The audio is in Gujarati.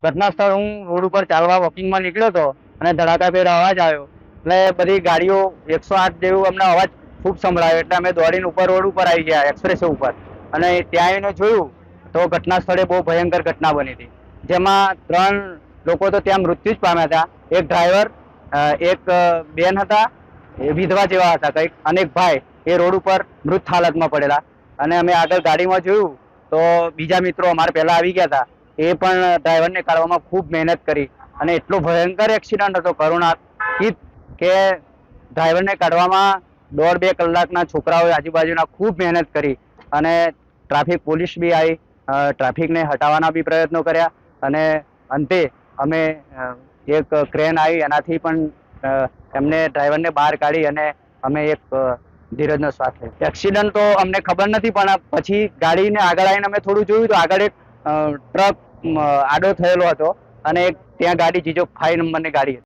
ઘટના સ્થળ હું રોડ ઉપર ચાલવા વોકિંગમાં નીકળ્યો હતો અને ધડાકાભેર અવાજ આવ્યો એટલે બધી ગાડીઓ 108 જેવું અમને અવાજ ખૂબ સંભળાયો એટલે અમે દોડીને ઉપર રોડ ઉપર આવી ગયા એક્સપ્રેસ ઉપર અને ત્યાં આવીને જોયું તો ઘટના સ્થળે બહુ ભયંકર ઘટના બની હતી, જેમાં 3 લોકો તો ત્યાં મૃત્યુ જ પામ્યા હતા. એક ડ્રાઈવર, એક બેન હતા, એ વિધવા જેવા હતા કંઈક, અને એક ભાઈ એ રોડ ઉપર મૃત હાલતમાં પડેલા. અને અમે આગળ ગાડીમાં જોયું તો બીજા મિત્રો અમારે પહેલા આવી ગયા હતા, એ પણ ડ્રાઈવરને કાઢવામાં ખૂબ મહેનત કરી અને એટલો ભયંકર એક્સિડન્ટ હતો કરુણાતીત કે ડ્રાઈવરને કાઢવામાં 1.5-2 કલાકના છોકરાઓએ આજુબાજુના ખૂબ મહેનત કરી અને ટ્રાફિક પોલીસ બી આવી, ટ્રાફિકને હટાવવાના બી પ્રયત્નો કર્યા અને અંતે અમે એક ક્રેન આવી એનાથી પણ એમને ડ્રાઈવરને બહાર કાઢી અને અમે એક ધીરજનો શ્વાસ લીધો. એક્સિડન્ટ તો અમને ખબર નથી, પણ પછી ગાડીને આગળ આવીને અમે થોડું જોયું તો આગળ એક ટ્રક આડો થયેલો હતો અને એક ત્યાં ગાડી જીજો 5 નંબરની ગાડી હતી.